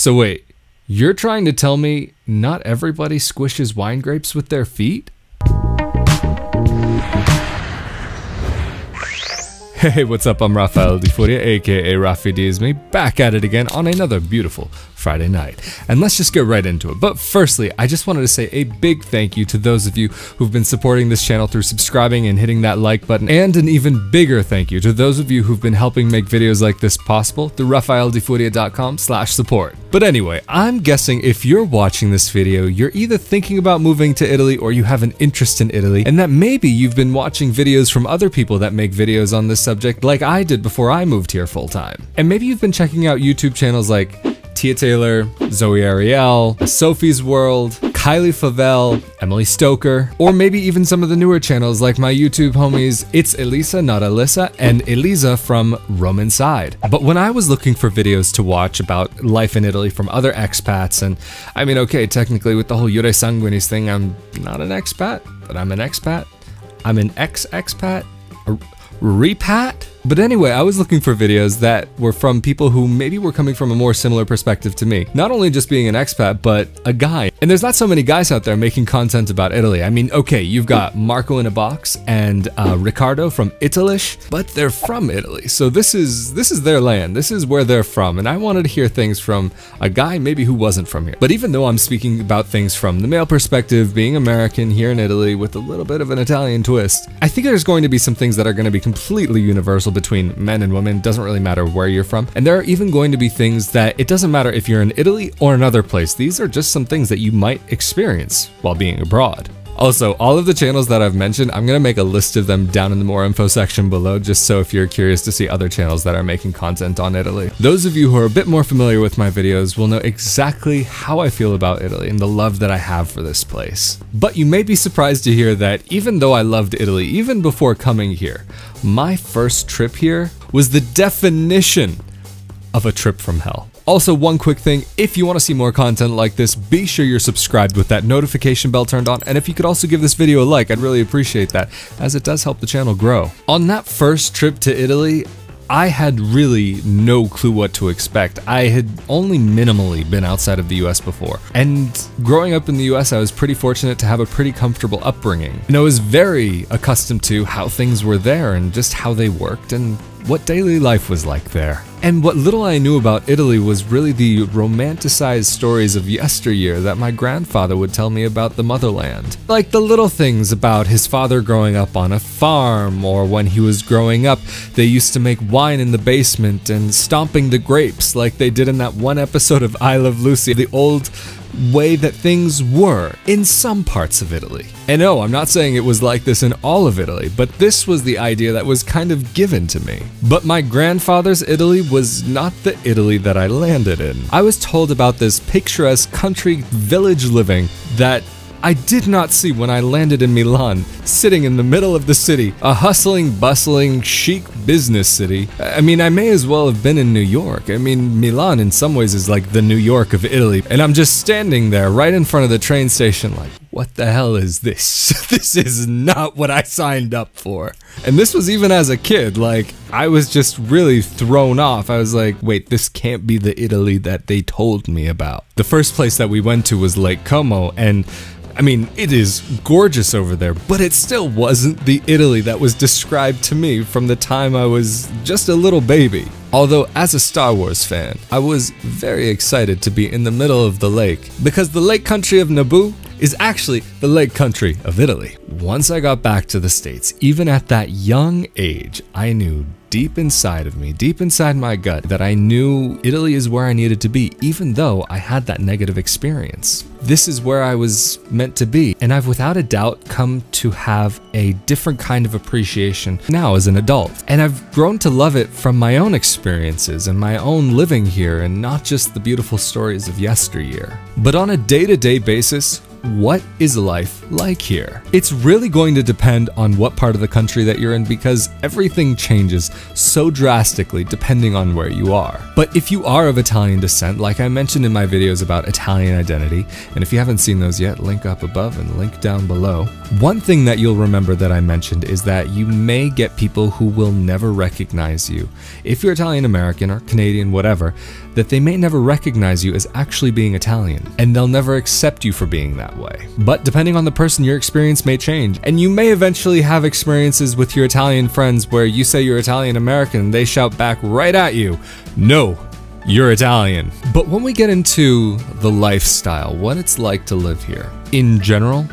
So wait, you're trying to tell me not everybody squishes wine grapes with their feet? Hey, what's up? I'm Rafael Di Furia, aka Rafi D is me, back at it again on another beautiful Friday night. And let's just get right into it. But firstly, I just wanted to say a big thank you to those of you who've been supporting this channel through subscribing and hitting that like button, and an even bigger thank you to those of you who've been helping make videos like this possible through rafaeldifuria.com/support. But anyway, I'm guessing if you're watching this video, you're either thinking about moving to Italy or you have an interest in Italy, and that maybe you've been watching videos from other people that make videos on this subject like I did before I moved here full time. And maybe you've been checking out YouTube channels like Tia Taylor, Zoe Ariel, Sophie's World, Kylie Favell, Emily Stoker, or maybe even some of the newer channels like my YouTube homies It's Elisa Not Alyssa and Elisa from Rome Inside. But when I was looking for videos to watch about life in Italy from other expats, and I mean, okay, technically with the whole Iure Sanguinis thing, I'm not an expat, but I'm an expat. I'm an ex-expat? Repat? But anyway, I was looking for videos that were from people who maybe were coming from a more similar perspective to me. Not only just being an expat, but a guy. And there's not so many guys out there making content about Italy. I mean, okay, you've got Marco in a Box and Riccardo from Italish, but they're from Italy. So this is their land. This is where they're from. And I wanted to hear things from a guy maybe who wasn't from here. But even though I'm speaking about things from the male perspective, being American here in Italy with a little bit of an Italian twist, I think there's going to be some things that are going to be completely universal between men and women. Doesn't really matter where you're from. And there are even going to be things that it doesn't matter if you're in Italy or another place. These are just some things that you might experience while being abroad. Also, all of the channels that I've mentioned, I'm going to make a list of them down in the more info section below, just so if you're curious to see other channels that are making content on Italy. Those of you who are a bit more familiar with my videos will know exactly how I feel about Italy and the love that I have for this place. But you may be surprised to hear that even though I loved Italy, even before coming here, my first trip here was the definition of a trip from hell. Also, one quick thing, if you want to see more content like this, be sure you're subscribed with that notification bell turned on, and if you could also give this video a like, I'd really appreciate that, as it does help the channel grow. On that first trip to Italy, I had really no clue what to expect. I had only minimally been outside of the US before, and growing up in the US, I was pretty fortunate to have a pretty comfortable upbringing. And I was very accustomed to how things were there and just how they worked and what daily life was like there. And what little I knew about Italy was really the romanticized stories of yesteryear that my grandfather would tell me about the motherland. Like the little things about his father growing up on a farm, or when he was growing up, they used to make wine in the basement and stomping the grapes like they did in that one episode of I Love Lucy, the old way that things were in some parts of Italy. And no, I'm not saying it was like this in all of Italy, but this was the idea that was kind of given to me. But my grandfather's Italy was not the Italy that I landed in. I was told about this picturesque country village living that I did not see when I landed in Milan, sitting in the middle of the city, a hustling, bustling, chic business city. I mean, I may as well have been in New York. I mean, Milan in some ways is like the New York of Italy, and I'm just standing there right in front of the train station like, what the hell is this? This is not what I signed up for. And this was even as a kid, like, I was just really thrown off. I was like, wait, this can't be the Italy that they told me about. The first place that we went to was Lake Como, and I mean, it is gorgeous over there, but it still wasn't the Italy that was described to me from the time I was just a little baby. Although, as a Star Wars fan, I was very excited to be in the middle of the lake, because the lake country of Naboo is actually the lake country of Italy. Once I got back to the States, even at that young age, I knew deep inside of me, deep inside my gut, that I knew Italy is where I needed to be, even though I had that negative experience. This is where I was meant to be, and I've without a doubt come to have a different kind of appreciation now as an adult. And I've grown to love it from my own experiences and my own living here, and not just the beautiful stories of yesteryear. But on a day-to-day basis, what is life like here? It's really going to depend on what part of the country that you're in because everything changes so drastically depending on where you are. But if you are of Italian descent, like I mentioned in my videos about Italian identity, and if you haven't seen those yet, link up above and link down below. One thing that you'll remember that I mentioned is that you may get people who will never recognize you. If you're Italian American or Canadian, whatever, that they may never recognize you as actually being Italian, and they'll never accept you for being that way. But depending on the person, your experience may change, and you may eventually have experiences with your Italian friends where you say you're Italian American and they shout back right at you, "No, you're Italian." But when we get into the lifestyle, what it's like to live here, in general,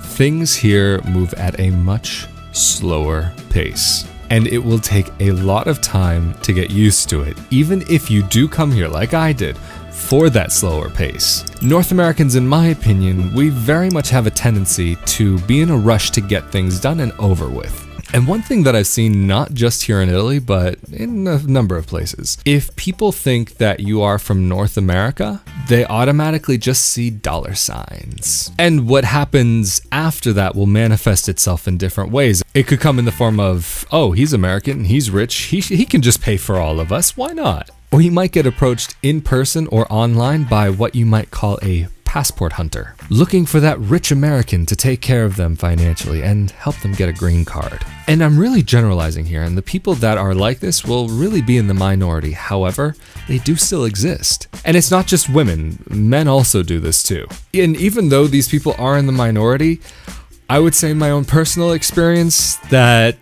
things here move at a much slower pace. And it will take a lot of time to get used to it, even if you do come here like I did, for that slower pace. North Americans, in my opinion, we very much have a tendency to be in a rush to get things done and over with. And one thing that I've seen not just here in Italy, but in a number of places, if people think that you are from North America, they automatically just see dollar signs. And what happens after that will manifest itself in different ways. It could come in the form of, oh, he's American, he's rich, he can just pay for all of us, why not? Or you might get approached in person or online by what you might call a passport hunter, looking for that rich American to take care of them financially and help them get a green card. And I'm really generalizing here, and the people that are like this will really be in the minority. However, they do still exist. And it's not just women, men also do this too. And even though these people are in the minority, I would say in my own personal experience that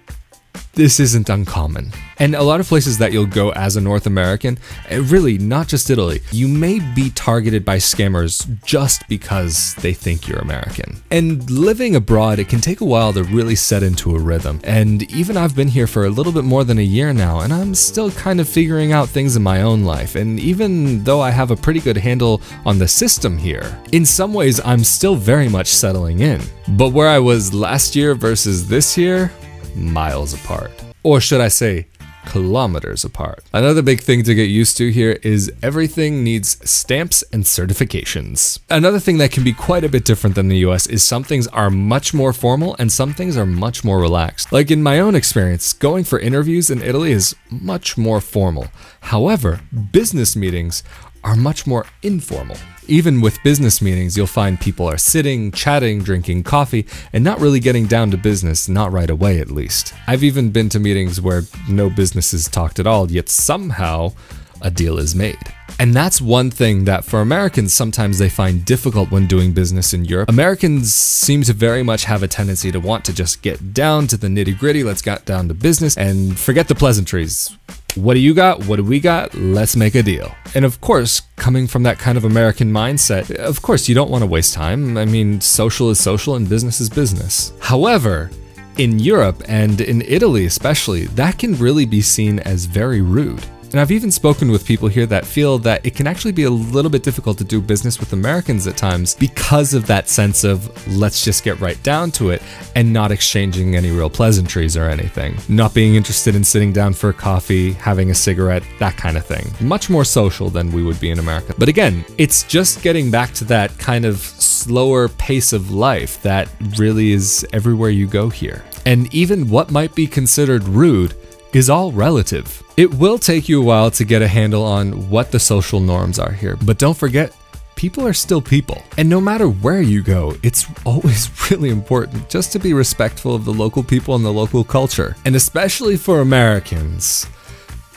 this isn't uncommon. And a lot of places that you'll go as a North American, really not just Italy, you may be targeted by scammers just because they think you're American. And living abroad, it can take a while to really set into a rhythm. And even I've been here for a little bit more than a year now, and I'm still kind of figuring out things in my own life. And even though I have a pretty good handle on the system here, in some ways I'm still very much settling in. But where I was last year versus this year, miles apart. Or should I say, kilometers apart. Another big thing to get used to here is everything needs stamps and certifications. Another thing that can be quite a bit different than the US is some things are much more formal and some things are much more relaxed. Like in my own experience, going for interviews in Italy is much more formal. However, business meetings are much more informal. Even with business meetings, you'll find people are sitting, chatting, drinking coffee, and not really getting down to business, not right away at least. I've even been to meetings where no business is talked at all, yet somehow a deal is made. And that's one thing that for Americans, sometimes they find difficult when doing business in Europe. Americans seem to very much have a tendency to want to just get down to the nitty-gritty, let's get down to business, and forget the pleasantries. What do you got? What do we got? Let's make a deal. And of course, coming from that kind of American mindset, of course you don't want to waste time. I mean, social is social and business is business. However, in Europe and in Italy especially, that can really be seen as very rude. And I've even spoken with people here that feel that it can actually be a little bit difficult to do business with Americans at times because of that sense of let's just get right down to it and not exchanging any real pleasantries or anything. Not being interested in sitting down for a coffee, having a cigarette, that kind of thing. Much more social than we would be in America. But again, it's just getting back to that kind of slower pace of life that really is everywhere you go here. And even what might be considered rude is all relative. It will take you a while to get a handle on what the social norms are here, but don't forget, people are still people. And no matter where you go, it's always really important just to be respectful of the local people and the local culture. And especially for Americans,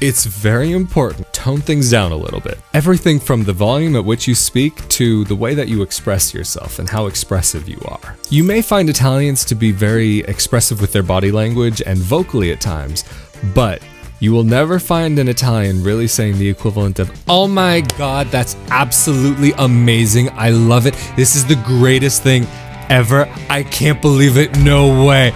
it's very important to tone things down a little bit. Everything from the volume at which you speak to the way that you express yourself and how expressive you are. You may find Italians to be very expressive with their body language and vocally at times, but you will never find an Italian really saying the equivalent of, "Oh my God, that's absolutely amazing. I love it. This is the greatest thing ever. I can't believe it. No way."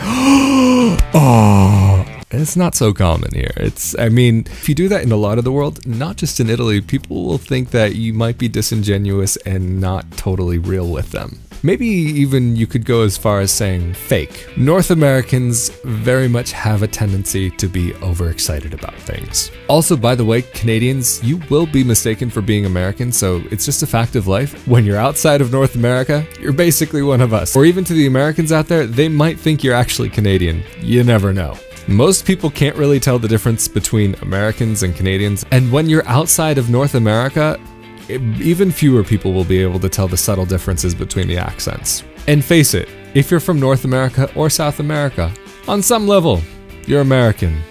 Oh, it's not so common here. I mean, if you do that in a lot of the world, not just in Italy, people will think that you might be disingenuous and not totally real with them. Maybe even you could go as far as saying fake. North Americans very much have a tendency to be overexcited about things. Also, by the way, Canadians, you will be mistaken for being American, so it's just a fact of life. When you're outside of North America, you're basically one of us. Or even to the Americans out there, they might think you're actually Canadian. You never know. Most people can't really tell the difference between Americans and Canadians, and when you're outside of North America, even fewer people will be able to tell the subtle differences between the accents. And face it, if you're from North America or South America, on some level, you're American.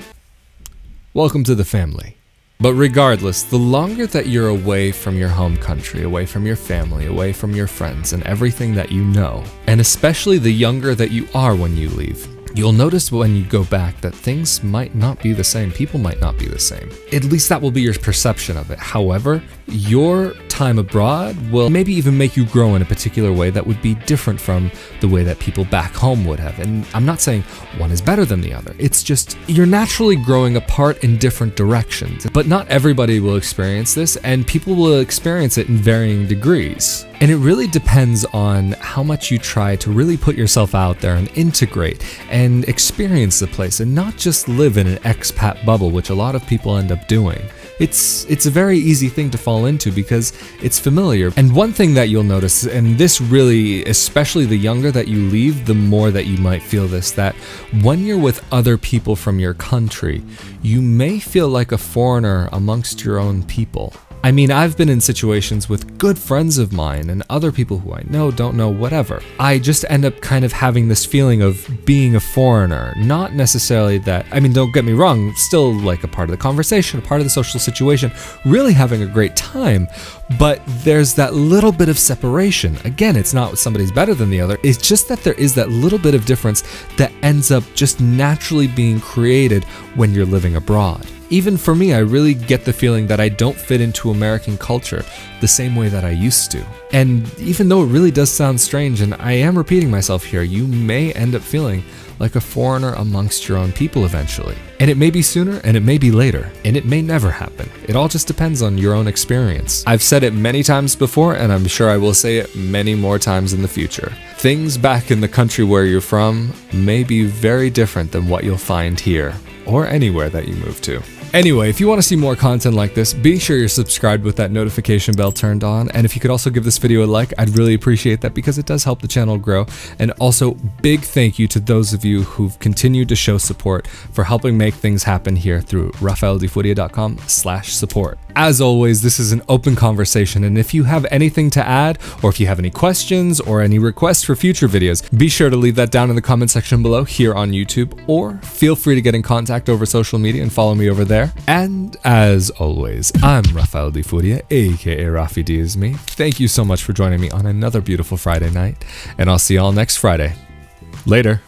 Welcome to the family. But regardless, the longer that you're away from your home country, away from your family, away from your friends and everything that you know, and especially the younger that you are when you leave, you'll notice when you go back that things might not be the same, people might not be the same. At least that will be your perception of it. However, your time abroad will maybe even make you grow in a particular way that would be different from the way that people back home would have. And I'm not saying one is better than the other. It's just you're naturally growing apart in different directions. But not everybody will experience this, and people will experience it in varying degrees. And it really depends on how much you try to really put yourself out there and integrate and experience the place and not just live in an expat bubble, which a lot of people end up doing. It's a very easy thing to fall into because it's familiar. And one thing that you'll notice, and this really, especially the younger that you leave, the more that you might feel this, that when you're with other people from your country, you may feel like a foreigner amongst your own people. I mean, I've been in situations with good friends of mine and other people who I know, don't know, whatever. I just end up kind of having this feeling of being a foreigner. Not necessarily that, I mean, don't get me wrong, still like a part of the conversation, a part of the social situation, really having a great time. But there's that little bit of separation. Again, it's not somebody's better than the other. It's just that there is that little bit of difference that ends up just naturally being created when you're living abroad. Even for me, I really get the feeling that I don't fit into American culture the same way that I used to. And even though it really does sound strange, and I am repeating myself here, you may end up feeling like a foreigner amongst your own people eventually. And it may be sooner, and it may be later, and it may never happen. It all just depends on your own experience. I've said it many times before, and I'm sure I will say it many more times in the future. Things back in the country where you're from may be very different than what you'll find here, or anywhere that you move to. Anyway, if you want to see more content like this, be sure you're subscribed with that notification bell turned on, and if you could also give this video a like, I'd really appreciate that because it does help the channel grow. And also, big thank you to those of you who've continued to show support for helping make things happen here through rafaeldefuria.com/support. As always, this is an open conversation, and if you have anything to add, or if you have any questions or any requests for future videos, be sure to leave that down in the comment section below here on YouTube, or feel free to get in contact over social media and follow me over there. And as always, I'm Rafael De Furia, aka Rafi D is me. Thank you so much for joining me on another beautiful Friday night, and I'll see y'all next Friday. Later.